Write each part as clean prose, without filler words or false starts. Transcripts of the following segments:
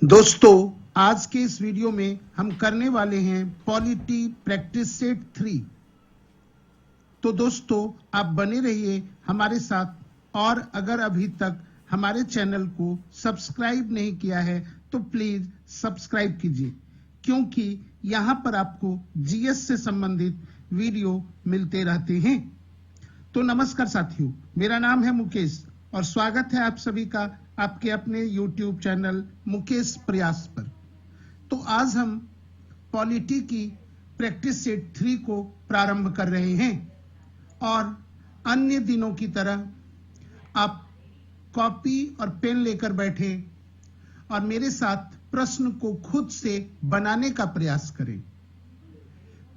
दोस्तों, आज के इस वीडियो में हम करने वाले हैं पॉलिटी प्रैक्टिस सेट 3। तो दोस्तों, आप बने रहिए हमारे साथ और अगर अभी तक हमारे चैनल को सब्सक्राइब नहीं किया है तो प्लीज सब्सक्राइब कीजिए, क्योंकि यहां पर आपको जीएस से संबंधित वीडियो मिलते रहते हैं। तो नमस्कार साथियों, मेरा नाम है मुकेश और स्वागत है आप सभी का आपके अपने YouTube चैनल मुकेश प्रयास पर। तो आज हम पॉलिटी की प्रैक्टिस सेट 3 को प्रारंभ कर रहे हैं और अन्य दिनों की तरह आप कॉपी और पेन लेकर बैठे और मेरे साथ प्रश्न को खुद से बनाने का प्रयास करें।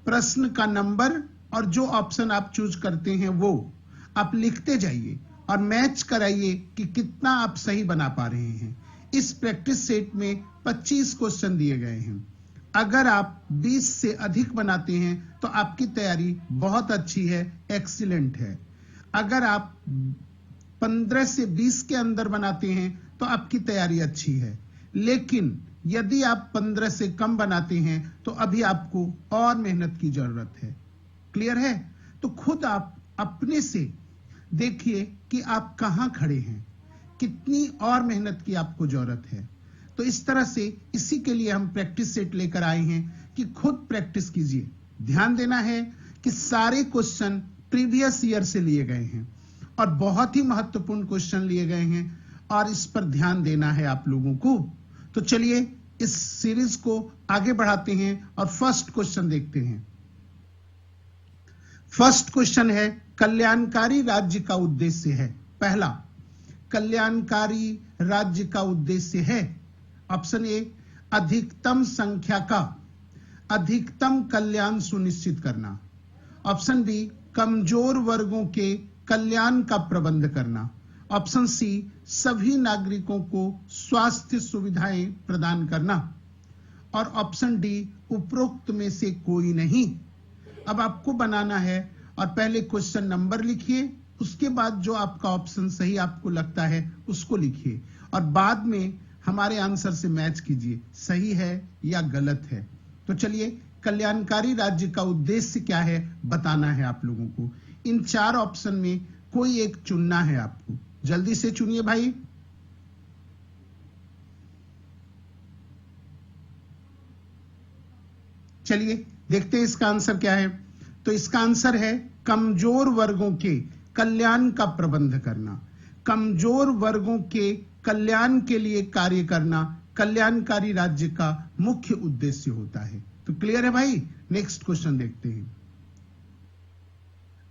प्रश्न का नंबर और जो ऑप्शन आप चूज करते हैं वो आप लिखते जाइए और मैच कराइए कि कितना आप सही बना पा रहे हैं। इस प्रैक्टिस सेट में 25 क्वेश्चन दिए गए हैं। अगर आप 20 से अधिक बनाते हैं तो आपकी तैयारी बहुत अच्छी है, एक्सीलेंट है। अगर आप 15 से 20 के अंदर बनाते हैं तो आपकी तैयारी अच्छी है, लेकिन यदि आप 15 से कम बनाते हैं तो अभी आपको और मेहनत की जरूरत है। क्लियर है? तो खुद आप अपने से देखिए कि आप कहां खड़े हैं, कितनी और मेहनत की आपको जरूरत है। तो इस तरह से इसी के लिए हम प्रैक्टिस सेट लेकर आए हैं कि खुद प्रैक्टिस कीजिए। ध्यान देना है कि सारे क्वेश्चन प्रीवियस ईयर से लिए गए हैं और बहुत ही महत्वपूर्ण क्वेश्चन लिए गए हैं और इस पर ध्यान देना है आप लोगों को। तो चलिए इस सीरीज को आगे बढ़ाते हैं और फर्स्ट क्वेश्चन देखते हैं। फर्स्ट क्वेश्चन है, कल्याणकारी राज्य का उद्देश्य है। पहला, कल्याणकारी राज्य का उद्देश्य है। ऑप्शन ए, अधिकतम संख्या का अधिकतम कल्याण सुनिश्चित करना। ऑप्शन बी, कमजोर वर्गों के कल्याण का प्रबंध करना। ऑप्शन सी, सभी नागरिकों को स्वास्थ्य सुविधाएं प्रदान करना। और ऑप्शन डी, उपरोक्त में से कोई नहीं। अब आपको बनाना है और पहले क्वेश्चन नंबर लिखिए, उसके बाद जो आपका ऑप्शन सही आपको लगता है उसको लिखिए और बाद में हमारे आंसर से मैच कीजिए, सही है या गलत है। तो चलिए, कल्याणकारी राज्य का उद्देश्य क्या है बताना है आप लोगों को। इन 4 ऑप्शन में कोई एक चुनना है आपको। जल्दी से चुनिए भाई। चलिए देखते हैं इसका आंसर क्या है। तो इसका आंसर है कमजोर वर्गों के कल्याण का प्रबंध करना। कमजोर वर्गों के कल्याण के लिए कार्य करना कल्याणकारी राज्य का मुख्य उद्देश्य होता है। तो क्लियर है भाई? नेक्स्ट क्वेश्चन देखते हैं।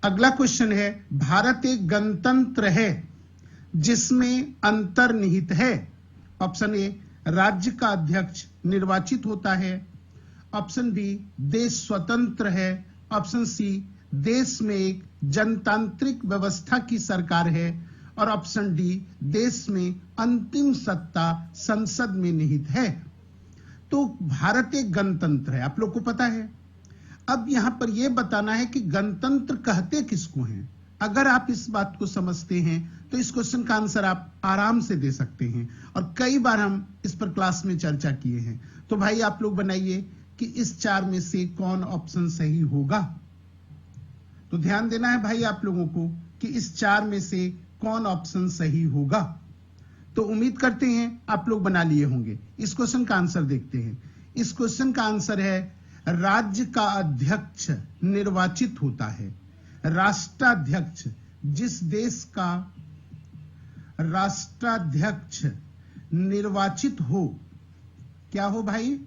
अगला क्वेश्चन है, भारत एक गणतंत्र है जिसमें अंतर्निहित है। ऑप्शन ए, राज्य का अध्यक्ष निर्वाचित होता है। ऑप्शन बी, देश स्वतंत्र है। ऑप्शन सी, देश में एक जनतांत्रिक व्यवस्था की सरकार है। और ऑप्शन डी, देश में अंतिम सत्ता संसद में निहित है। तो भारत एक गणतंत्र है, आप लोग को पता है। अब यहां पर यह बताना है कि गणतंत्र कहते किसको हैं। अगर आप इस बात को समझते हैं तो इस क्वेश्चन का आंसर आप आराम से दे सकते हैं और कई बार हम इस पर क्लास में चर्चा किए हैं। तो भाई आप लोग बनाइए कि इस 4 में से कौन ऑप्शन सही होगा। तो ध्यान देना है भाई आप लोगों को कि इस 4 में से कौन ऑप्शन सही होगा। तो उम्मीद करते हैं आप लोग बना लिए होंगे। इस क्वेश्चन का आंसर देखते हैं। इस क्वेश्चन का आंसर है, राज्य का अध्यक्ष निर्वाचित होता है। राष्ट्राध्यक्ष, जिस देश का राष्ट्राध्यक्ष निर्वाचित हो, क्या हो भाई?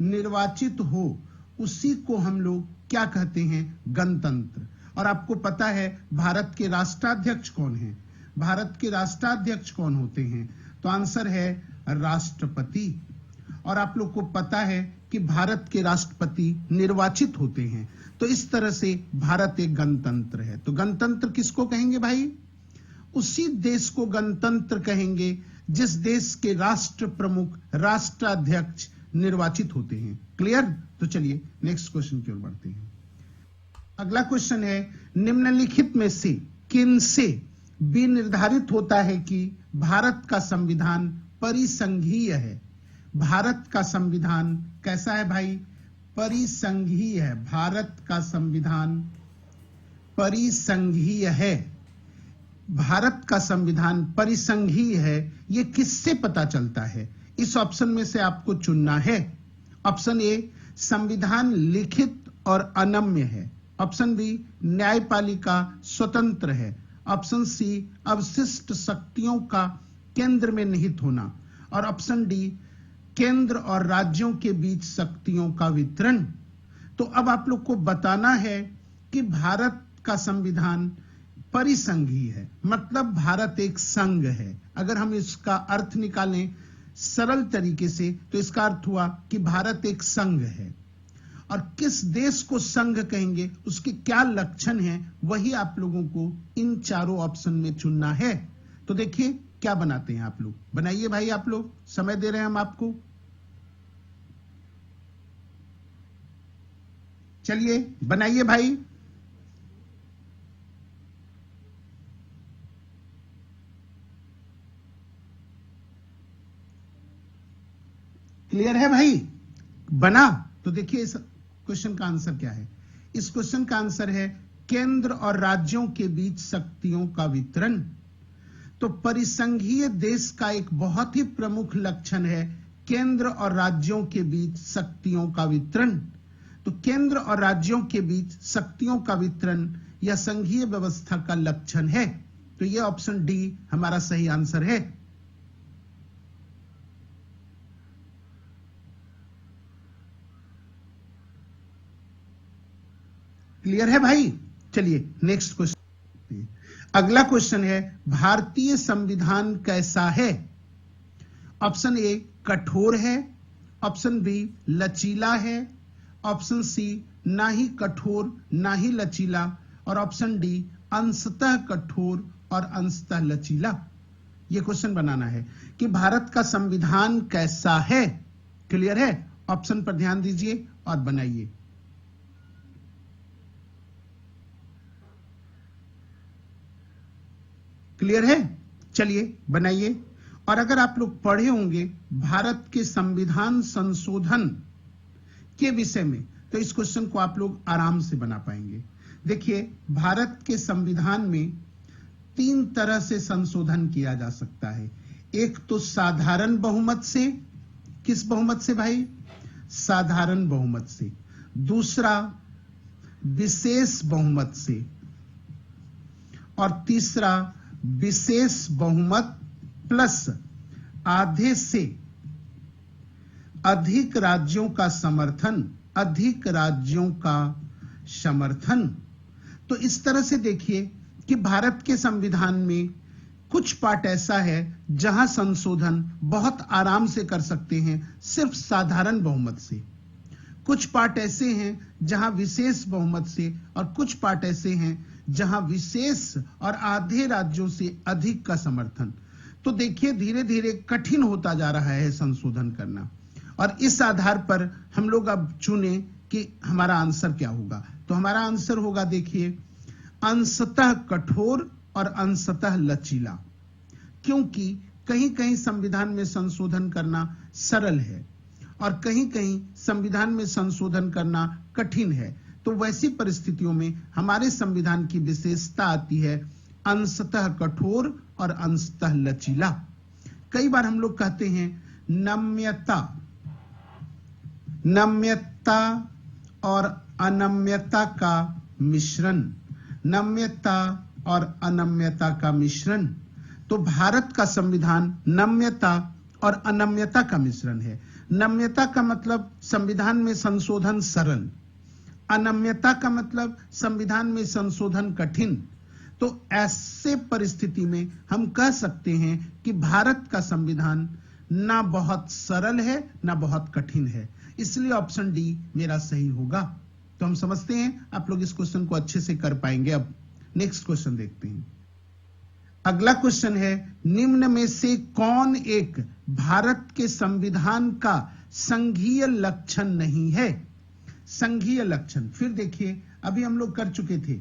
निर्वाचित हो, उसी को हम लोग क्या कहते हैं? गणतंत्र। और आपको पता है भारत के राष्ट्राध्यक्ष कौन है? भारत के राष्ट्राध्यक्ष कौन होते हैं? तो आंसर है राष्ट्रपति। और आप लोग को पता है कि भारत के राष्ट्रपति निर्वाचित होते हैं। तो इस तरह से भारत एक गणतंत्र है। तो गणतंत्र किसको कहेंगे भाई? उसी देश को गणतंत्र कहेंगे जिस देश के राष्ट्र प्रमुख, राष्ट्राध्यक्ष निर्वाचित होते हैं। क्लियर? तो चलिए नेक्स्ट क्वेश्चन की ओर बढ़ते हैं। अगला क्वेश्चन है, निम्नलिखित में से किन से भी निर्धारित होता है कि भारत का संविधान परिसंघीय है। भारत का संविधान कैसा है भाई? परिसंघीय है। भारत का संविधान परिसंघीय है। भारत का संविधान परिसंघीय है। यह किससे पता चलता है? इस ऑप्शन में से आपको चुनना है। ऑप्शन ए, संविधान लिखित और अनम्य है। ऑप्शन बी, न्यायपालिका स्वतंत्र है। ऑप्शन सी, अवशिष्ट शक्तियों का केंद्र में निहित होना। और ऑप्शन डी, केंद्र और राज्यों के बीच शक्तियों का वितरण। तो अब आप लोग को बताना है कि भारत का संविधान परिसंघीय है, मतलब भारत एक संघ है। अगर हम इसका अर्थ निकालें सरल तरीके से तो इसका अर्थ हुआ कि भारत एक संघ है। और किस देश को संघ कहेंगे, उसके क्या लक्षण हैं, वही आप लोगों को इन चारों ऑप्शन में चुनना है। तो देखिए क्या बनाते हैं आप लोग। बनाइए भाई, आप लोग, समय दे रहे हैं हम आपको। चलिए बनाइए भाई। क्लियर है भाई? बना? तो देखिए इस क्वेश्चन का आंसर क्या है। इस क्वेश्चन का आंसर है केंद्र और राज्यों के बीच शक्तियों का वितरण। तो परिसंघीय देश का एक बहुत ही प्रमुख लक्षण है केंद्र और राज्यों के बीच शक्तियों का वितरण। तो केंद्र और राज्यों के बीच शक्तियों का वितरण यह संघीय व्यवस्था का लक्षण है। तो यह ऑप्शन डी हमारा सही आंसर है। क्लियर है भाई? चलिए नेक्स्ट क्वेश्चन। अगला क्वेश्चन है, भारतीय संविधान कैसा है? ऑप्शन ए, कठोर है। ऑप्शन बी, लचीला है। ऑप्शन सी, ना ही कठोर ना ही लचीला। और ऑप्शन डी, अंशतः कठोर और अंशतः लचीला। यह क्वेश्चन बनाना है कि भारत का संविधान कैसा है। क्लियर है? ऑप्शन पर ध्यान दीजिए और बनाइए। क्लियर है? चलिए बनाइए। और अगर आप लोग पढ़े होंगे भारत के संविधान संशोधन के विषय में, तो इस क्वेश्चन को आप लोग आराम से बना पाएंगे। देखिए, भारत के संविधान में 3 तरह से संशोधन किया जा सकता है। एक तो साधारण बहुमत से। किस बहुमत से भाई? साधारण बहुमत से। दूसरा विशेष बहुमत से। और तीसरा विशेष बहुमत प्लस आधे से अधिक राज्यों का समर्थन। अधिक राज्यों का समर्थन। तो इस तरह से देखिए कि भारत के संविधान में कुछ पार्ट ऐसा है जहां संशोधन बहुत आराम से कर सकते हैं सिर्फ साधारण बहुमत से। कुछ पार्ट ऐसे हैं जहां विशेष बहुमत से, और कुछ पार्ट ऐसे हैं जहां विशेष और आधे राज्यों से अधिक का समर्थन। तो देखिए धीरे धीरे कठिन होता जा रहा है संशोधन करना। और इस आधार पर हम लोग अब चुने कि हमारा आंसर क्या होगा। तो हमारा आंसर होगा, देखिए, अंशतः कठोर और अंशतः लचीला। क्योंकि कहीं कहीं संविधान में संशोधन करना सरल है और कहीं कहीं संविधान में संशोधन करना कठिन है। तो वैसी परिस्थितियों में हमारे संविधान की विशेषता आती है अंशतः कठोर और अंशतः लचीला। कई बार हम लोग कहते हैं नम्यता। नम्यता और अनम्यता का मिश्रण। नम्यता और अनम्यता का मिश्रण। तो भारत का संविधान नम्यता और अनम्यता का मिश्रण है। नम्यता का मतलब संविधान में संशोधन सरल। अनम्यता का मतलब संविधान में संशोधन कठिन। तो ऐसे परिस्थिति में हम कह सकते हैं कि भारत का संविधान ना बहुत सरल है ना बहुत कठिन है। इसलिए ऑप्शन डी मेरा सही होगा। तो हम समझते हैं आप लोग इस क्वेश्चन को अच्छे से कर पाएंगे। अब नेक्स्ट क्वेश्चन देखते हैं। अगला क्वेश्चन है, निम्न में से कौन एक भारत के संविधान का संघीय लक्षण नहीं है? संघीय लक्षण। फिर देखिए, अभी हम लोग कर चुके थे,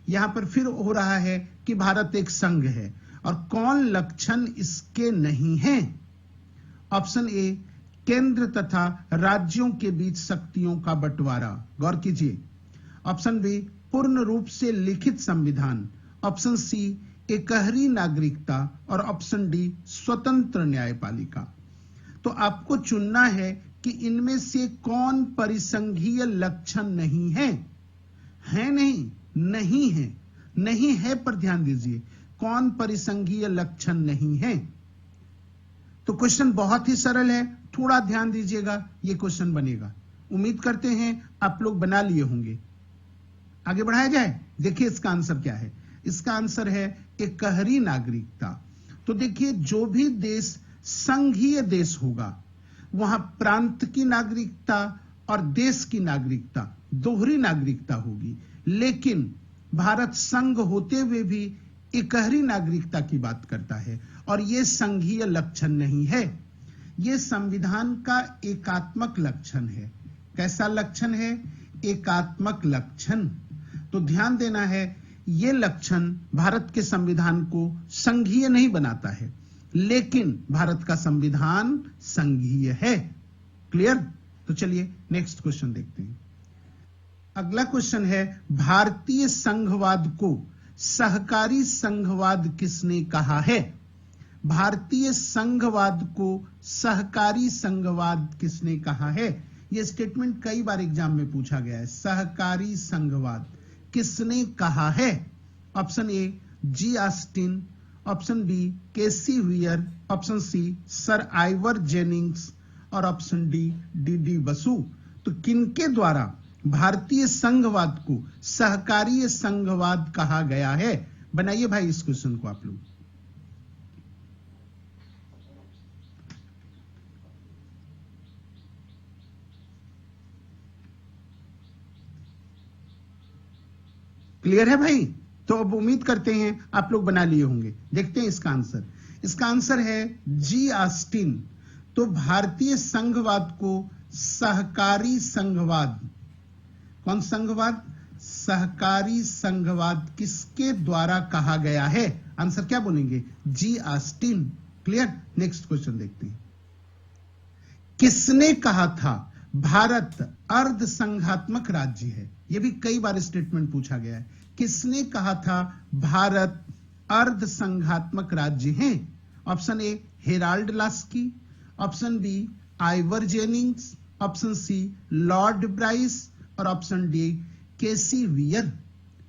यहां पर फिर हो रहा है कि भारत एक संघ है। और कौन लक्षण इसके नहीं है? ऑप्शन ए, केंद्र तथा राज्यों के बीच शक्तियों का बंटवारा। गौर कीजिए। ऑप्शन बी पूर्ण रूप से लिखित संविधान, ऑप्शन सी एकहरी नागरिकता और ऑप्शन डी स्वतंत्र न्यायपालिका। तो आपको चुनना है कि इनमें से कौन परिसंघीय लक्षण नहीं है। है नहीं, नहीं है, नहीं है पर ध्यान दीजिए, कौन परिसंघीय लक्षण नहीं है। तो क्वेश्चन बहुत ही सरल है, थोड़ा ध्यान दीजिएगा, ये क्वेश्चन बनेगा। उम्मीद करते हैं आप लोग बना लिए होंगे। आगे बढ़ाया जाए। देखिए इसका आंसर क्या है। इसका आंसर है एकहरी नागरिकता। तो देखिए जो भी देश संघीय देश होगा वहां प्रांत की नागरिकता और देश की नागरिकता दोहरी नागरिकता होगी, लेकिन भारत संघ होते हुए भी एकहरी नागरिकता की बात करता है और यह संघीय लक्षण नहीं है, यह संविधान का एकात्मक लक्षण है। कैसा लक्षण है? एकात्मक लक्षण। तो ध्यान देना है, यह लक्षण भारत के संविधान को संघीय नहीं बनाता है, लेकिन भारत का संविधान संघीय है। क्लियर? तो चलिए नेक्स्ट क्वेश्चन देखते हैं। अगला क्वेश्चन है, भारतीय संघवाद को सहकारी संघवाद किसने कहा है? भारतीय संघवाद को सहकारी संघवाद किसने कहा है? यह स्टेटमेंट कई बार एग्जाम में पूछा गया है। सहकारी संघवाद किसने कहा है? Option A G Austin, option B K C Wheare, option C Sir Ivor Jennings और ऑप्शन डी डी बसु। तो किनके द्वारा भारतीय संघवाद को सहकारी संघवाद कहा गया है? बनाइए भाई इस क्वेश्चन को आप लोग। क्लियर है भाई? तो अब उम्मीद करते हैं आप लोग बना लिए होंगे। देखते हैं इसका आंसर। इसका आंसर है जी ऑस्टिन। तो भारतीय संघवाद को सहकारी संघवाद, कौन संघवाद? सहकारी संघवाद किसके द्वारा कहा गया है? आंसर क्या बोलेंगे? जी ऑस्टिन। क्लियर? नेक्स्ट क्वेश्चन देखते हैं। किसने कहा था भारत अर्ध संघात्मक राज्य है? यह भी कई बार स्टेटमेंट पूछा गया है। किसने कहा था भारत अर्ध संघात्मक राज्य है? Option A Harold Laski, option B Ivor Jennings, option C Lord Bryce और ऑप्शन डी केसी व्हीयर।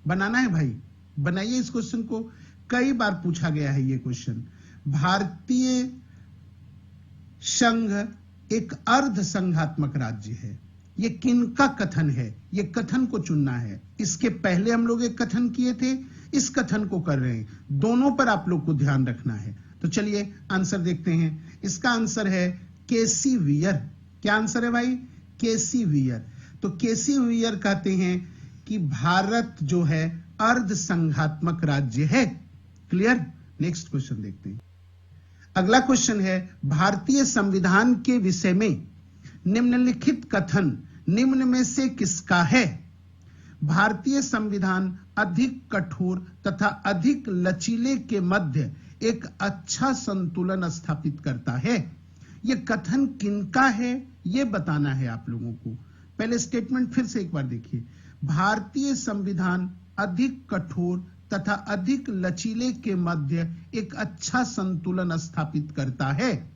बनाना है भाई, बनाइए इस क्वेश्चन को। कई बार पूछा गया है ये क्वेश्चन। भारतीय संघ एक अर्ध संघात्मक राज्य है, ये किनका कथन है? ये कथन को चुनना है। इसके पहले हम लोग एक कथन किए थे, इस कथन को कर रहे हैं। दोनों पर आप लोग को ध्यान रखना है। तो चलिए आंसर देखते हैं। इसका आंसर है केसी व्हीयर। क्या आंसर है भाई? केसी व्हीयर। तो केसी व्हीयर कहते हैं कि भारत जो है अर्ध संघात्मक राज्य है। क्लियर? नेक्स्ट क्वेश्चन देखते हैं। अगला क्वेश्चन है, भारतीय संविधान के विषय में निम्नलिखित कथन निम्न में से किसका है? भारतीय संविधान अधिक कठोर तथा अधिक लचीले के मध्य एक अच्छा संतुलन स्थापित करता है। यह कथन किनका है यह बताना है आप लोगों को। पहले स्टेटमेंट फिर से एक बार देखिए। भारतीय संविधान अधिक कठोर तथा अधिक लचीले के मध्य एक अच्छा संतुलन स्थापित करता है।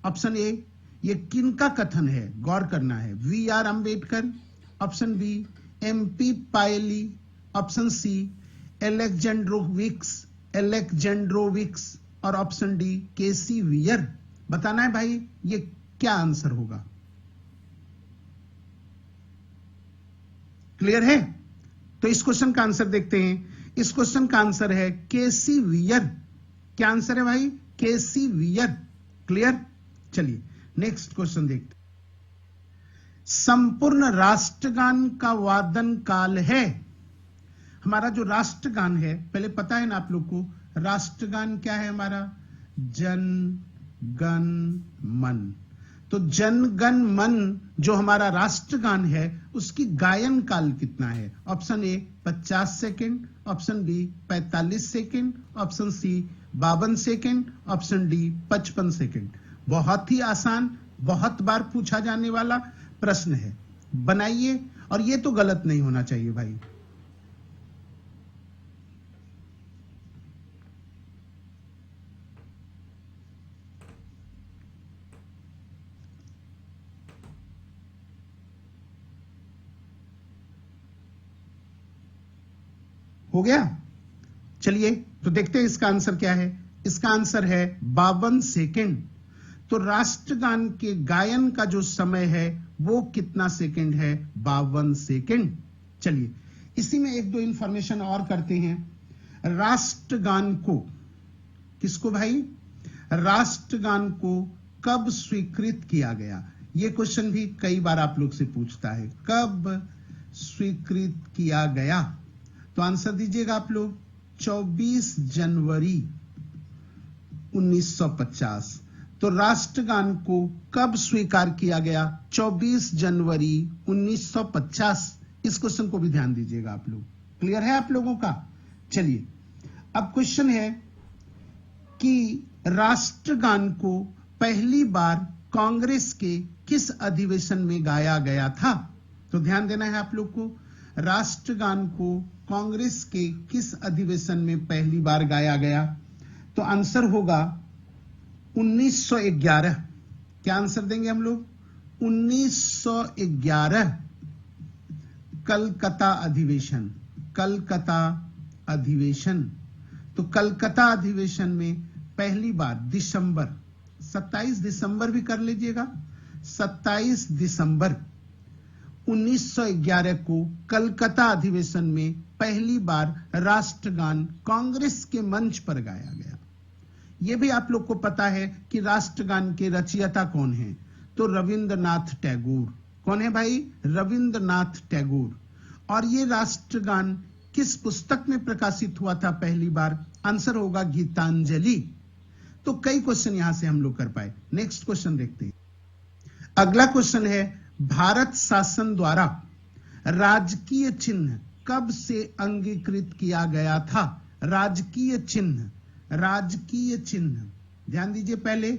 ऑप्शन ए, ये किनका कथन है? गौर करना है। B R Ambedkar, option B MP Pylee, option C Alexandrowicz और ऑप्शन डी केसी व्हीयर। बताना है भाई ये क्या आंसर होगा। क्लियर है? तो इस क्वेश्चन का आंसर देखते हैं। इस क्वेश्चन का आंसर है केसी व्हीयर। क्या आंसर है भाई? केसी व्हीयर। क्लियर? चलिए नेक्स्ट क्वेश्चन देखते हैं। संपूर्ण राष्ट्रगान का वादन काल है। हमारा जो राष्ट्रगान है, पहले पता है ना आप लोग को, राष्ट्रगान क्या है हमारा? जन गण मन। तो जन गण मन जो हमारा राष्ट्रगान है उसकी गायन काल कितना है? Option A 50 second, option B 45 second, option C 52 second, option D 55 second. बहुत ही आसान, बहुत बार पूछा जाने वाला प्रश्न है, बनाइए। और ये तो गलत नहीं होना चाहिए भाई। हो गया? चलिए तो देखते हैं इसका आंसर क्या है। इसका आंसर है 52 सेकंड। तो राष्ट्रगान के गायन का जो समय है वो कितना सेकंड है? 52 सेकंड। चलिए इसी में एक दो इंफॉर्मेशन और करते हैं। राष्ट्रगान को, किसको भाई? राष्ट्रगान को कब स्वीकृत किया गया? यह क्वेश्चन भी कई बार आप लोग से पूछता है, कब स्वीकृत किया गया? तो आंसर दीजिएगा आप लोग। 24 जनवरी 1950। तो राष्ट्रगान को कब स्वीकार किया गया? 24 जनवरी 1950। इस क्वेश्चन को भी ध्यान दीजिएगा आप लोग। क्लियर है आप लोगों का? चलिए अब क्वेश्चन है कि राष्ट्रगान को पहली बार कांग्रेस के किस अधिवेशन में गाया गया था? तो ध्यान देना है आप लोग को। राष्ट्रगान को कांग्रेस के किस अधिवेशन में पहली बार गाया गया? तो आंसर होगा 1911। क्या आंसर देंगे हम लोग? 1911 कलकत्ता अधिवेशन। कलकत्ता अधिवेशन। तो कलकत्ता अधिवेशन में पहली बार दिसंबर 27 दिसंबर भी कर लीजिएगा, 27 दिसंबर 1911 को कलकत्ता अधिवेशन में पहली बार राष्ट्रगान कांग्रेस के मंच पर गाया गया। यह भी आप लोग को पता है कि राष्ट्रगान के रचयिता कौन हैं? तो रविंद्रनाथ टैगोर। कौन है भाई? रविंद्रनाथ टैगोर। और ये राष्ट्रगान किस पुस्तक में प्रकाशित हुआ था पहली बार? आंसर होगा गीतांजलि। तो कई क्वेश्चन यहां से हम लोग कर पाए। नेक्स्ट क्वेश्चन देखते हैं। अगला क्वेश्चन है, भारत शासन द्वारा राजकीय चिन्ह कब से अंगीकृत किया गया था? राजकीय चिन्ह, राजकीय चिन्ह, ध्यान दीजिए। पहले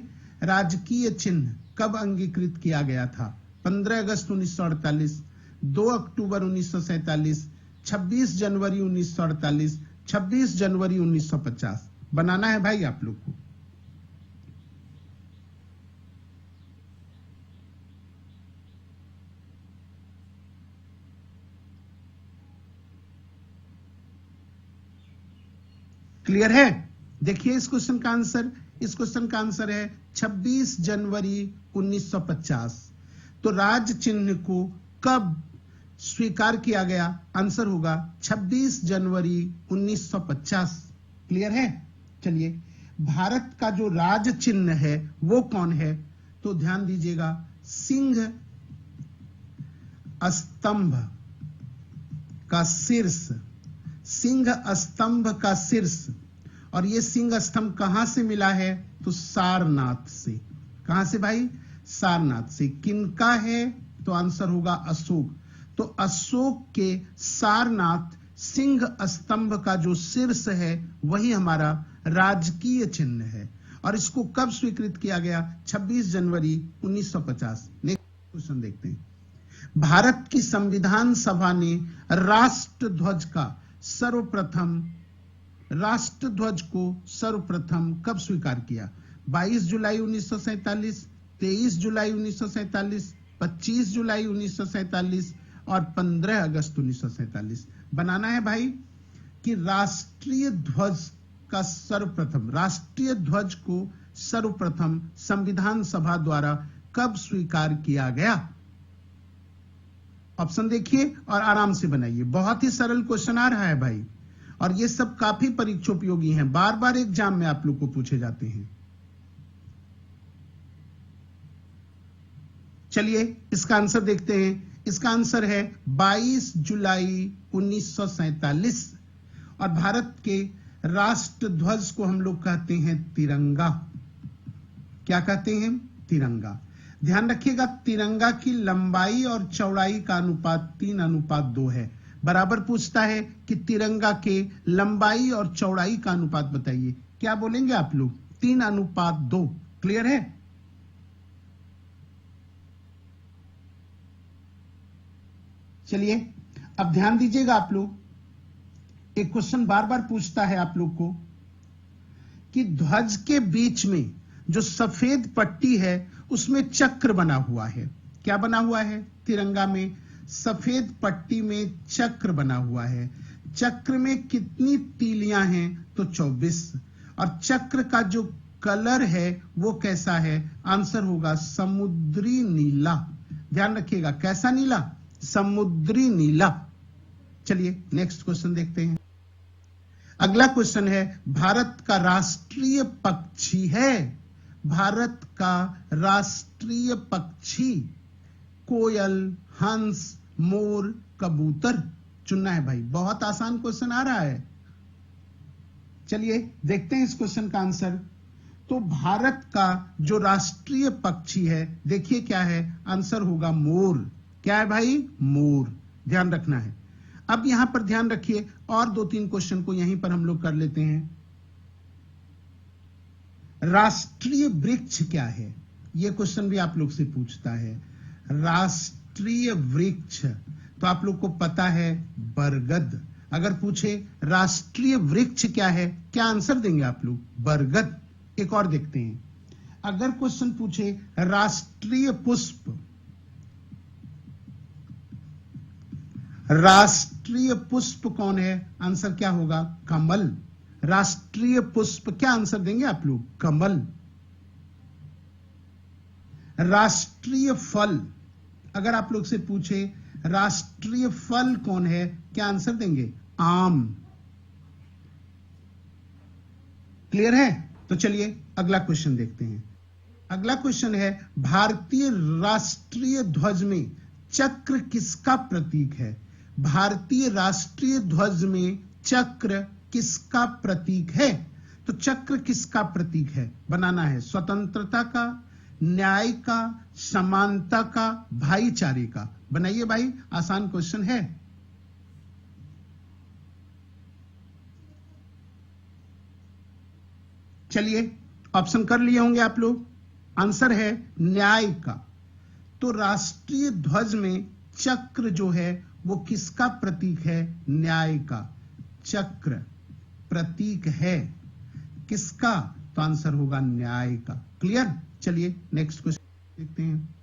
राजकीय चिन्ह कब अंगीकृत किया गया था? 15 अगस्त 1948, 2 अक्टूबर 1947, 26 जनवरी 1948, 26 जनवरी 1950। बनाना है भाई आप लोग को। क्लियर है? देखिए इस क्वेश्चन का आंसर। इस क्वेश्चन का आंसर है 26 जनवरी 1950। तो राज चिन्ह को कब स्वीकार किया गया? आंसर होगा 26 जनवरी 1950। क्लियर है? चलिए भारत का जो राज चिन्ह है वो कौन है? तो ध्यान दीजिएगा, सिंह स्तंभ का शीर्ष, सिंह स्तंभ का शीर्ष। और ये सिंह स्तंभ कहां से मिला है? तो सारनाथ से। कहां से भाई? सारनाथ से। किनका है? तो आंसर होगा अशोक। तो अशोक के सारनाथ सिंह स्तंभ का जो शीर्ष है वही हमारा राजकीय चिन्ह है। और इसको कब स्वीकृत किया गया? 26 जनवरी 1950। नेक्स्ट क्वेश्चन देखते हैं। भारत की संविधान सभा ने राष्ट्रध्वज को सर्वप्रथम कब स्वीकार किया? 22 जुलाई 1947, 23 जुलाई 1947, 25 जुलाई 1947 और 15 अगस्त 1947। बनाना है भाई कि राष्ट्रीय ध्वज को सर्वप्रथम संविधान सभा द्वारा कब स्वीकार किया गया? ऑप्शन देखिए और आराम से बनाइए। बहुत ही सरल क्वेश्चन आ रहा है भाई, और ये सब काफी परीक्षोपयोगी हैं, बार बार एग्जाम में आप लोग को पूछे जाते हैं। चलिए इसका आंसर देखते हैं। इसका आंसर है 22 जुलाई 1947। और भारत के राष्ट्र ध्वज को हम लोग कहते हैं तिरंगा। क्या कहते हैं? तिरंगा। ध्यान रखिएगा, तिरंगा की लंबाई और चौड़ाई का अनुपात 3:2 है। बराबर पूछता है कि तिरंगा के लंबाई और चौड़ाई का अनुपात बताइए। क्या बोलेंगे आप लोग? 3:2। क्लियर है? चलिए अब ध्यान दीजिएगा आप लोग, एक क्वेश्चन बार बार पूछता है आप लोग को कि ध्वज के बीच में जो सफेद पट्टी है उसमें चक्र बना हुआ है। क्या बना हुआ है? तिरंगा में सफेद पट्टी में चक्र बना हुआ है। चक्र में कितनी तीलियां हैं? तो 24। और चक्र का जो कलर है वो कैसा है? आंसर होगा समुद्री नीला। ध्यान रखिएगा, कैसा नीला? समुद्री नीला। चलिए नेक्स्ट क्वेश्चन देखते हैं। अगला क्वेश्चन है, भारत का राष्ट्रीय पक्षी है। भारत का राष्ट्रीय पक्षी कोयल, हंस, मोर, कबूतर चुनना है भाई। बहुत आसान क्वेश्चन आ रहा है। चलिए देखते हैं इस क्वेश्चन का आंसर। तो भारत का जो राष्ट्रीय पक्षी है, देखिए क्या है? आंसर होगा मोर। क्या है भाई? मोर। ध्यान रखना है। अब यहां पर ध्यान रखिए, और 2-3 क्वेश्चन को यहीं पर हम लोग कर लेते हैं। राष्ट्रीय वृक्ष क्या है? यह क्वेश्चन भी आप लोग से पूछता है। राष्ट्रीय वृक्ष तो आप लोग को पता है बरगद। अगर पूछे राष्ट्रीय वृक्ष क्या है, क्या आंसर देंगे आप लोग? बरगद। एक और देखते हैं। अगर क्वेश्चन पूछे राष्ट्रीय पुष्प, राष्ट्रीय पुष्प कौन है? आंसर क्या होगा? कमल। राष्ट्रीय पुष्प क्या आंसर देंगे आप लोग? कमल। राष्ट्रीय फल, अगर आप लोग से पूछे राष्ट्रीय फल कौन है, क्या आंसर देंगे? आम। क्लियर है? तो चलिए अगला क्वेश्चन देखते हैं। अगला क्वेश्चन है, भारतीय राष्ट्रीय ध्वज में चक्र किसका प्रतीक है? भारतीय राष्ट्रीय ध्वज में चक्र किसका प्रतीक है? तो चक्र किसका प्रतीक है? बनाना है। स्वतंत्रता का, न्याय का, समानता का, भाईचारे का। बनाइए भाई, आसान क्वेश्चन है। चलिए ऑप्शन कर लिए होंगे आप लोग। आंसर है न्याय का। तो राष्ट्रीय ध्वज में चक्र जो है वो किसका प्रतीक है? न्याय का। चक्र प्रतीक है किसका? तो आंसर होगा न्याय का। क्लियर? चलिए नेक्स्ट क्वेश्चन देखते हैं।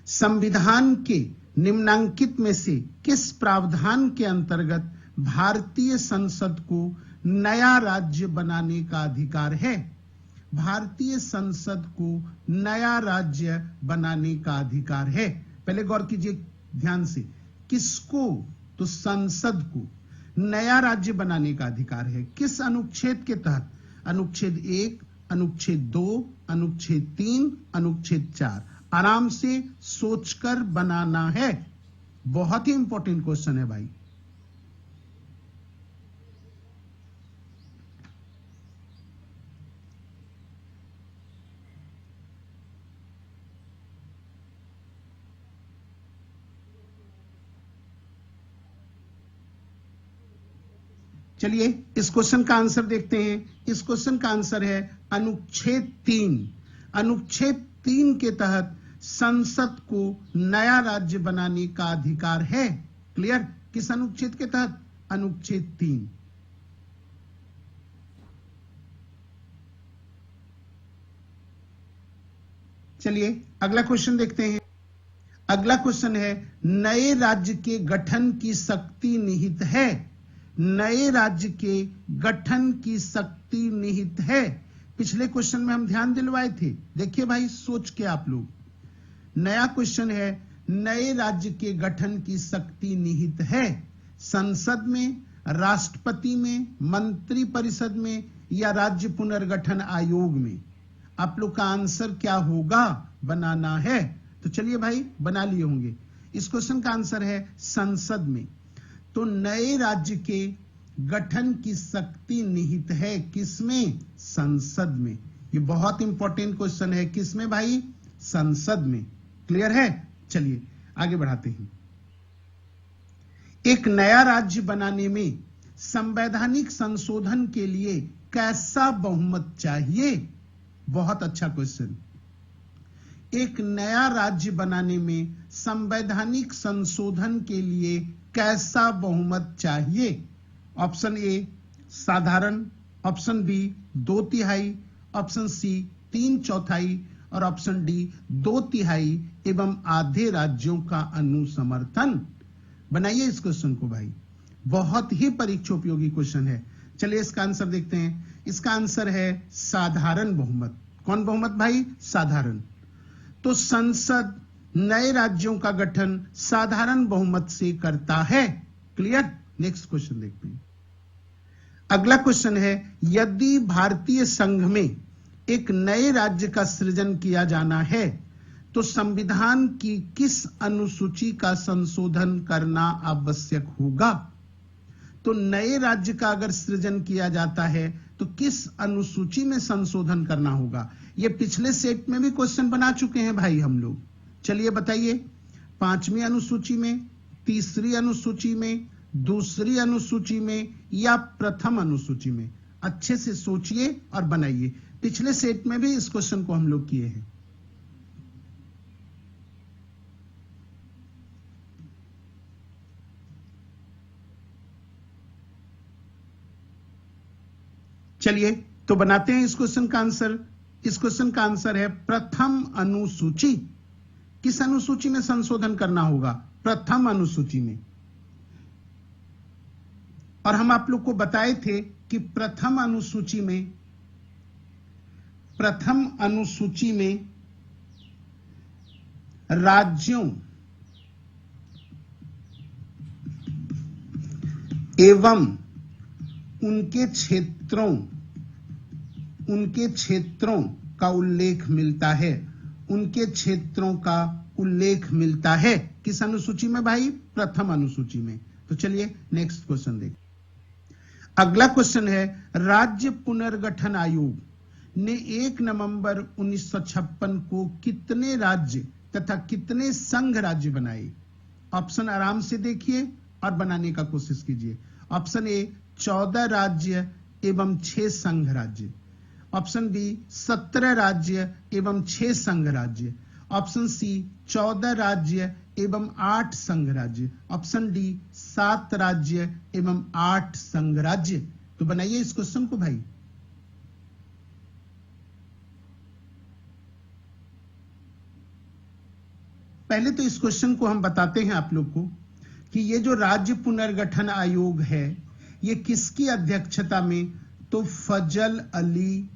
संविधान के निम्नलिखित में से किस प्रावधान के अंतर्गत भारतीय संसद को नया राज्य बनाने का अधिकार है? भारतीय संसद को नया राज्य बनाने का अधिकार है। पहले गौर कीजिए ध्यान से, किसको? तो संसद को नया राज्य बनाने का अधिकार है। किस अनुच्छेद के तहत? अनुच्छेद 1, अनुच्छेद 2, अनुच्छेद 3, अनुच्छेद 4। आराम से सोचकर बनाना है। बहुत ही इंपॉर्टेंट क्वेश्चन है भाई। चलिए इस क्वेश्चन का आंसर देखते हैं। इस क्वेश्चन का आंसर है अनुच्छेद 3। अनुच्छेद 3 के तहत संसद को नया राज्य बनाने का अधिकार है। क्लियर? किस अनुच्छेद के तहत? अनुच्छेद 3। चलिए अगला क्वेश्चन देखते हैं। अगला क्वेश्चन है, नए राज्य के गठन की शक्ति निहित है। नए राज्य के गठन की शक्ति निहित है। पिछले क्वेश्चन में हम ध्यान दिलवाए थे। देखिए भाई सोच के आप लोग, नया क्वेश्चन है, नए राज्य के गठन की शक्ति निहित है संसद में, राष्ट्रपति में, मंत्री परिषद में या राज्य पुनर्गठन आयोग में। आप लोग का आंसर क्या होगा? बनाना है। तो चलिए भाई बना लिए होंगे। इस क्वेश्चन का आंसर है संसद में। तो नए राज्य के गठन की शक्ति निहित है किसमें? संसद में। ये बहुत इंपॉर्टेंट क्वेश्चन है। किसमें भाई? संसद में। क्लियर है? चलिए आगे बढ़ाते हैं। एक नया राज्य बनाने में संवैधानिक संशोधन के लिए कैसा बहुमत चाहिए? बहुत अच्छा क्वेश्चन। एक नया राज्य बनाने में संवैधानिक संशोधन के लिए कैसा बहुमत चाहिए? ऑप्शन ए साधारण, ऑप्शन बी 2/3, ऑप्शन सी 3/4 और ऑप्शन डी 2/3 एवं आधे राज्यों का अनुसमर्थन। बनाइए इस क्वेश्चन को भाई, बहुत ही परीक्षा उपयोगी क्वेश्चन है। चलिए इसका आंसर देखते हैं। इसका आंसर है साधारण बहुमत। कौन बहुमत भाई? साधारण। तो संसद नए राज्यों का गठन साधारण बहुमत से करता है। क्लियर? नेक्स्ट क्वेश्चन देखते हैं। अगला क्वेश्चन है, यदि भारतीय संघ में एक नए राज्य का सृजन किया जाना है तो संविधान की किस अनुसूची का संशोधन करना आवश्यक होगा? तो नए राज्य का अगर सृजन किया जाता है तो किस अनुसूची में संशोधन करना होगा? ये पिछले सेट में भी क्वेश्चन बना चुके हैं भाई हम लोग। चलिए बताइए, 5वीं अनुसूची में, 3री अनुसूची में, 2री अनुसूची में या प्रथम अनुसूची में? अच्छे से सोचिए और बनाइए। पिछले सेट में भी इस क्वेश्चन को हम लोग किए हैं। चलिए तो बनाते हैं इस क्वेश्चन का आंसर। इस क्वेश्चन का आंसर है प्रथम अनुसूची। किस अनुसूची में संशोधन करना होगा? प्रथम अनुसूची में। और हम आप लोग को बताए थे कि प्रथम अनुसूची में राज्यों एवं उनके क्षेत्रों का उल्लेख मिलता है। उनके क्षेत्रों का उल्लेख मिलता है किस अनुसूची में भाई? प्रथम अनुसूची में। तो चलिए नेक्स्ट क्वेश्चन देखिए। अगला क्वेश्चन है, राज्य पुनर्गठन आयोग ने 1 नवंबर 1956 को कितने राज्य तथा कितने संघ राज्य बनाए? ऑप्शन आराम से देखिए और बनाने का कोशिश कीजिए। ऑप्शन ए 14 राज्य एवं 6 संघ राज्य, ऑप्शन बी 17 राज्य एवं 6 संघ राज्य, ऑप्शन सी 14 राज्य एवं 8 संघ राज्य, ऑप्शन डी 7 राज्य एवं 8 संघ राज्य। तो बनाइए इस क्वेश्चन को भाई। पहले तो इस क्वेश्चन को हम बताते हैं आप लोग को कि ये जो राज्य पुनर्गठन आयोग है ये किसकी अध्यक्षता में? तो फजल अली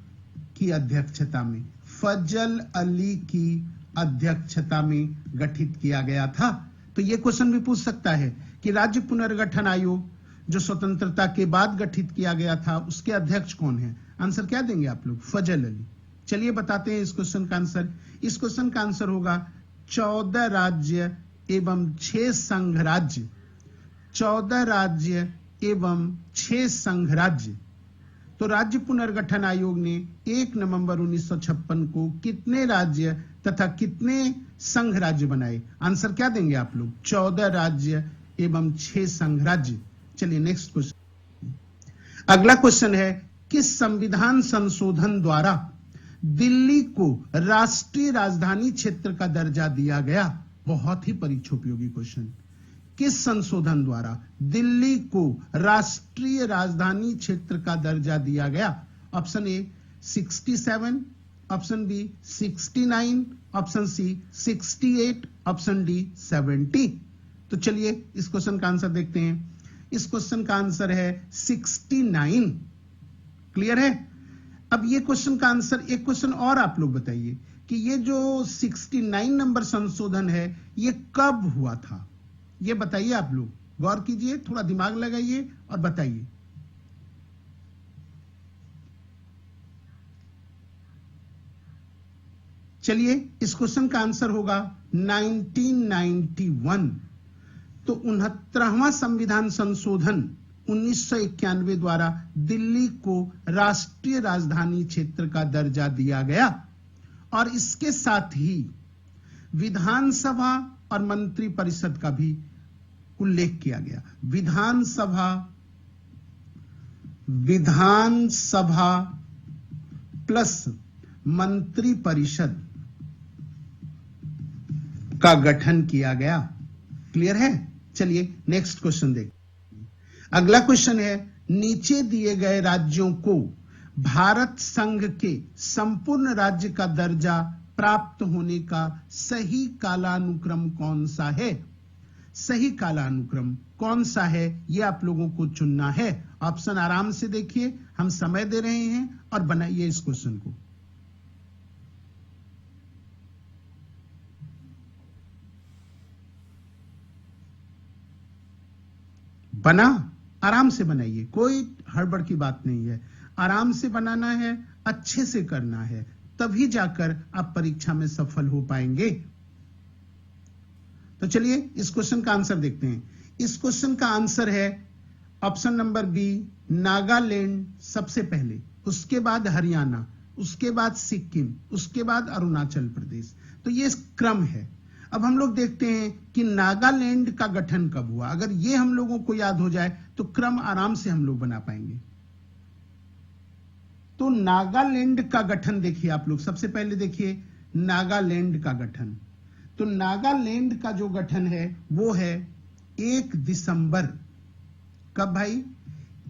की अध्यक्षता में, फजल अली की अध्यक्षता में गठित किया गया था। तो यह क्वेश्चन भी पूछ सकता है कि राज्य पुनर्गठन आयोग जो स्वतंत्रता के बाद गठित किया गया था उसके अध्यक्ष कौन है? आंसर क्या देंगे आप लोग? फजल अली। चलिए बताते हैं इस क्वेश्चन का आंसर। इस क्वेश्चन का आंसर होगा 14 राज्य एवं 6 संघ राज्य। 14 राज्य एवं 6 संघ राज्य। तो राज्य पुनर्गठन आयोग ने 1 नवंबर 1956 को कितने राज्य तथा कितने संघ राज्य बनाए? आंसर क्या देंगे आप लोग? 14 राज्य एवं 6 संघ राज्य। चलिए नेक्स्ट क्वेश्चन। अगला क्वेश्चन है, किस संविधान संशोधन द्वारा दिल्ली को राष्ट्रीय राजधानी क्षेत्र का दर्जा दिया गया? बहुत ही परीक्षा उपयोगी क्वेश्चन। किस संशोधन द्वारा दिल्ली को राष्ट्रीय राजधानी क्षेत्र का दर्जा दिया गया? Option A 67, option B 69, option C 68, option D 70। तो चलिए इस क्वेश्चन का आंसर देखते हैं। इस क्वेश्चन का आंसर है 69। क्लियर है? अब ये क्वेश्चन का आंसर, एक क्वेश्चन और आप लोग बताइए कि ये जो 69 नंबर संशोधन है ये कब हुआ था? ये बताइए आप लोग, गौर कीजिए, थोड़ा दिमाग लगाइए और बताइए। चलिए इस क्वेश्चन का आंसर होगा 1991। तो 69वां संविधान संशोधन 1991 द्वारा दिल्ली को राष्ट्रीय राजधानी क्षेत्र का दर्जा दिया गया और इसके साथ ही विधानसभा और मंत्री परिषद का भी उल्लेख किया गया। विधानसभा प्लस मंत्री परिषद का गठन किया गया। क्लियर है? चलिए नेक्स्ट क्वेश्चन देखते। अगला क्वेश्चन है, नीचे दिए गए राज्यों को भारत संघ के संपूर्ण राज्य का दर्जा प्राप्त होने का सही कालानुक्रम कौन सा है? सही कालानुक्रम कौन सा है, यह आप लोगों को चुनना है। ऑप्शन आराम से देखिए, हम समय दे रहे हैं और बनाइए इस क्वेश्चन को। बना? आराम से बनाइए, कोई हड़बड़ की बात नहीं है। आराम से बनाना है, अच्छे से करना है, तभी जाकर आप परीक्षा में सफल हो पाएंगे। तो चलिए इस क्वेश्चन का आंसर देखते हैं। इस क्वेश्चन का आंसर है ऑप्शन नंबर बी, नागालैंड सबसे पहले, उसके बाद हरियाणा, उसके बाद सिक्किम, उसके बाद अरुणाचल प्रदेश। तो ये क्रम है। अब हम लोग देखते हैं कि नागालैंड का गठन कब हुआ। अगर ये हम लोगों को याद हो जाए तो क्रम आराम से हम लोग बना पाएंगे। तो नागालैंड का गठन देखिए आप लोग, सबसे पहले देखिए नागालैंड का गठन। तो नागालैंड का जो गठन है वो है 1 दिसंबर, कब भाई?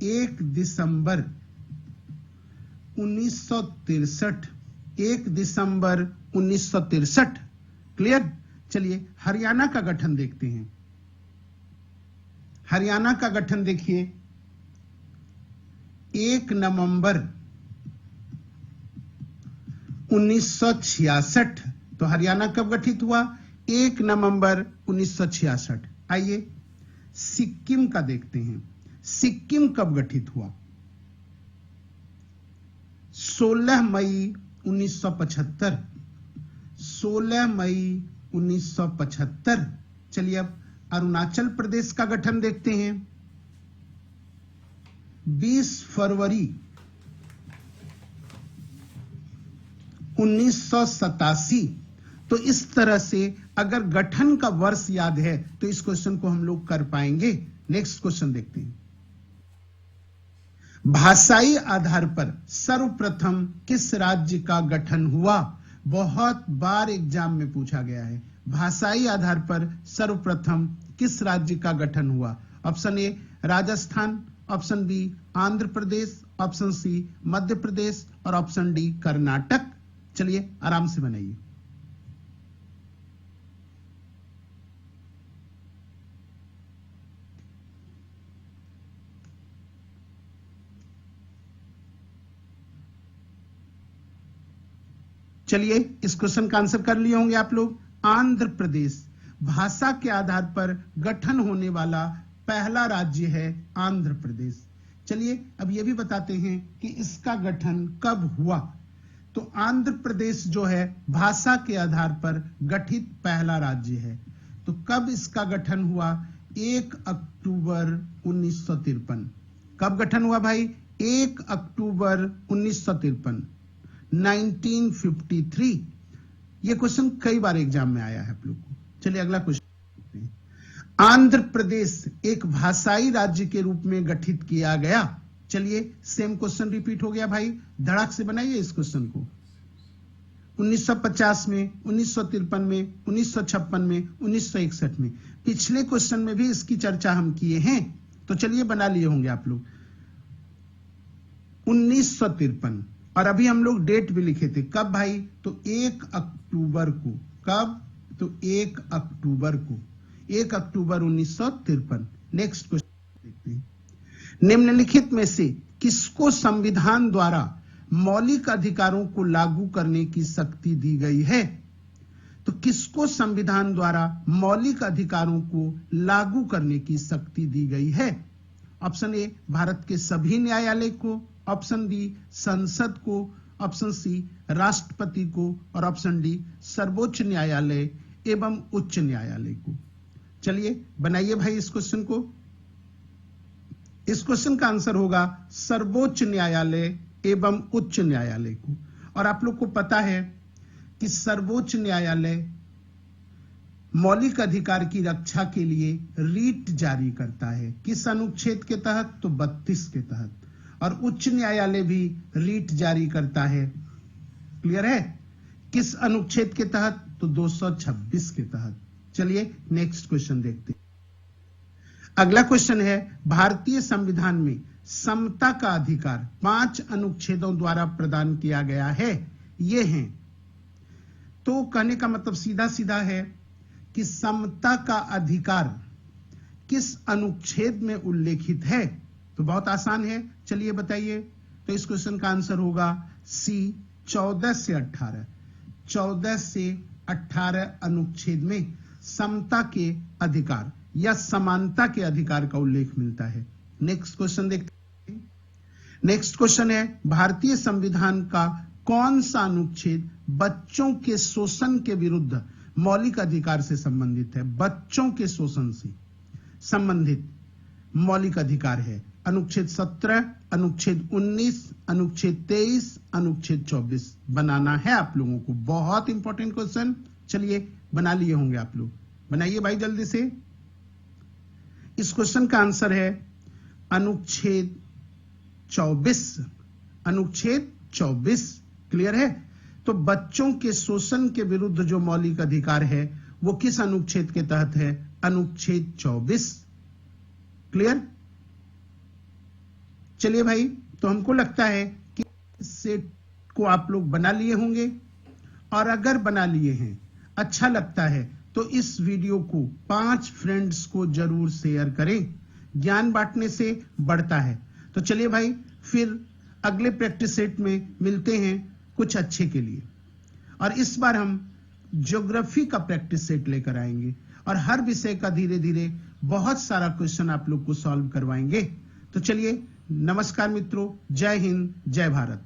1 दिसंबर 1963, 1 दिसंबर 1963। क्लियर? चलिए हरियाणा का गठन देखते हैं। हरियाणा का गठन देखिए 1 नवंबर 1966। तो हरियाणा कब गठित हुआ? 1 नवंबर 1966। आइए सिक्किम का देखते हैं। सिक्किम कब गठित हुआ? 16 मई 1975। 16 मई 1975। चलिए अब अरुणाचल प्रदेश का गठन देखते हैं। 20 फरवरी 1987। तो इस तरह से अगर गठन का वर्ष याद है तो इस क्वेश्चन को हम लोग कर पाएंगे। नेक्स्ट क्वेश्चन देखते हैं। भाषाई आधार पर सर्वप्रथम किस राज्य का गठन हुआ? बहुत बार एग्जाम में पूछा गया है। भाषाई आधार पर सर्वप्रथम किस राज्य का गठन हुआ? Option A Rajasthan, option B Andhra Pradesh, option C Madhya Pradesh और ऑप्शन डी कर्नाटक। चलिए आराम से बनाइए। चलिए इस क्वेश्चन का आंसर कर लिए होंगे आप लोग। आंध्र प्रदेश भाषा के आधार पर गठन होने वाला पहला राज्य है आंध्र प्रदेश। चलिए अब यह भी बताते हैं कि इसका गठन कब हुआ। तो आंध्र प्रदेश जो है भाषा के आधार पर गठित पहला राज्य है। तो कब इसका गठन हुआ? 1 अक्टूबर 1953। कब गठन हुआ भाई? 1 अक्टूबर 1953, 1953। यह क्वेश्चन कई बार एग्जाम में आया है आप लोग को। चलिए अगला क्वेश्चन। आंध्र प्रदेश एक भाषाई राज्य के रूप में गठित किया गया। चलिए सेम क्वेश्चन रिपीट हो गया भाई, धड़ाक से बनाइए इस क्वेश्चन को। 1950 में, 1953 में, 1956 में, 1961 में। पिछले क्वेश्चन में भी इसकी चर्चा हम किए हैं, तो चलिए बना लिए होंगे आप लोग। 1953। और अभी हम लोग डेट भी लिखे थे, कब भाई? तो 1 अक्टूबर को। कब? तो 1 अक्टूबर को, 1 अक्टूबर 1953। नेक्स्ट क्वेश्चन देखते हैं। निम्नलिखित में से किसको संविधान द्वारा मौलिक अधिकारों को लागू करने की शक्ति दी गई है? तो किसको संविधान द्वारा मौलिक अधिकारों को लागू करने की शक्ति दी गई है? ऑप्शन ए भारत के सभी न्यायालय को, ऑप्शन बी संसद को, ऑप्शन सी राष्ट्रपति को और ऑप्शन डी सर्वोच्च न्यायालय एवं उच्च न्यायालय को। चलिए बनाइए भाई इस क्वेश्चन को। इस क्वेश्चन का आंसर होगा सर्वोच्च न्यायालय एवं उच्च न्यायालय को। और आप लोग को पता है कि सर्वोच्च न्यायालय मौलिक अधिकार की रक्षा के लिए रीट जारी करता है। किस अनुच्छेद के तहत? तो 32 के तहत। और उच्च न्यायालय भी रीट जारी करता है। क्लियर है? किस अनुच्छेद के तहत? तो 226 के तहत। चलिए नेक्स्ट क्वेश्चन देखते हैं। अगला क्वेश्चन है, भारतीय संविधान में समता का अधिकार 5 अनुच्छेदों द्वारा प्रदान किया गया है। ये हैं, तो कहने का मतलब सीधा सीधा है कि समता का अधिकार किस अनुच्छेद में उल्लेखित है। तो बहुत आसान है, चलिए बताइए। तो इस क्वेश्चन का आंसर होगा सी, 14 से 18। 14 से 18 अनुच्छेद में समता के अधिकार या समानता के अधिकार का उल्लेख मिलता है। नेक्स्ट क्वेश्चन देखते हैं। नेक्स्ट क्वेश्चन है, भारतीय संविधान का कौन सा अनुच्छेद बच्चों के शोषण के विरुद्ध मौलिक अधिकार से संबंधित है? बच्चों के शोषण से संबंधित मौलिक अधिकार है। अनुच्छेद 17, अनुच्छेद 19, अनुच्छेद 23, अनुच्छेद 24 बनाना है आप लोगों को। बहुत इंपॉर्टेंट क्वेश्चन, चलिए बना लिए होंगे आप लोग, बनाइए भाई जल्दी से। इस क्वेश्चन का आंसर है अनुच्छेद 24। अनुच्छेद 24 क्लियर है। तो बच्चों के शोषण के विरुद्ध जो मौलिक अधिकार है वो किस अनुच्छेद के तहत है? अनुच्छेद 24। क्लियर। चलिए भाई, तो हमको लगता है कि सेट को आप लोग बना लिए होंगे, और अगर बना लिए हैं, अच्छा लगता है तो इस वीडियो को 5 फ्रेंड्स को जरूर शेयर करें। ज्ञान बांटने से बढ़ता है। तो चलिए भाई, फिर अगले प्रैक्टिस सेट में मिलते हैं कुछ अच्छे के लिए। और इस बार हम ज्योग्राफी का प्रैक्टिस सेट लेकर आएंगे और हर विषय का धीरे धीरे बहुत सारा क्वेश्चन आप लोग को सॉल्व करवाएंगे। तो चलिए, नमस्कार मित्रों, जय हिंद, जय भारत।